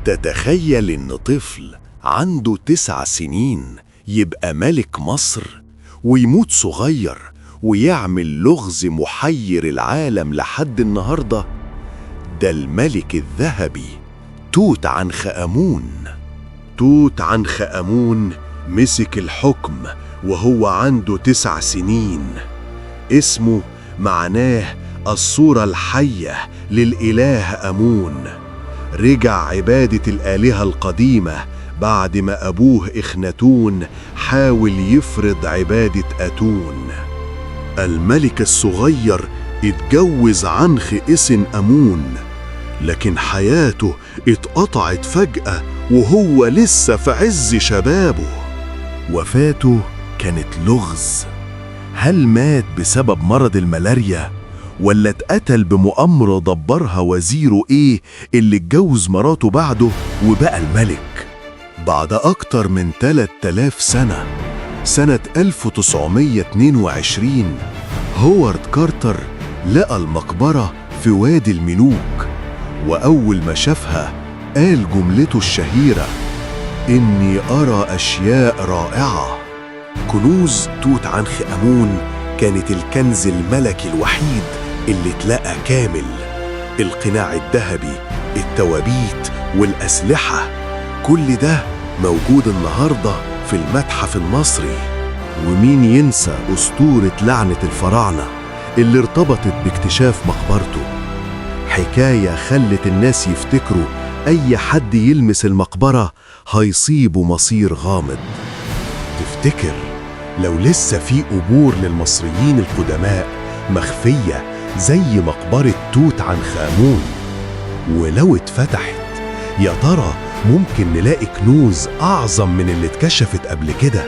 تتخيل إن طفل عنده 9 سنين يبقى ملك مصر ويموت صغير ويعمل لغز محير العالم لحد النهاردة؟ ده الملك الذهبي توت عنخ آمون. توت عنخ آمون مسك الحكم وهو عنده 9 سنين. اسمه معناه الصورة الحية للإله آمون. رجع عبادة الآلهة القديمة بعد ما أبوه إخناتون حاول يفرض عبادة آتون. الملك الصغير اتجوز عنخ إسن آمون، لكن حياته اتقطعت فجأة وهو لسه في عز شبابه. وفاته كانت لغز. هل مات بسبب مرض الملاريا ولا اتقتل بمؤامرة دبرها وزيره اللي اتجوز مراته بعده وبقى الملك؟ بعد أكتر من 3000 سنة، سنة 1922 هوارد كارتر لقى المقبرة في وادي الملوك، وأول ما شافها قال جملته الشهيرة: إني أرى أشياء رائعة. كنوز توت عنخ آمون كانت الكنز الملكي الوحيد اللي اتلقى كامل. القناع الذهبي، التوابيت والأسلحة، كل ده موجود النهاردة في المتحف المصري. ومين ينسى أسطورة لعنة الفراعنة اللي ارتبطت باكتشاف مقبرته؟ حكاية خلت الناس يفتكروا أي حد يلمس المقبرة هيصيبه مصير غامض. تفتكر لو لسه في قبور للمصريين القدماء مخفية زي مقبرة توت عنخ آمون؟ ولو اتفتحت يا ترى ممكن نلاقي كنوز أعظم من اللي اتكشفت قبل كده؟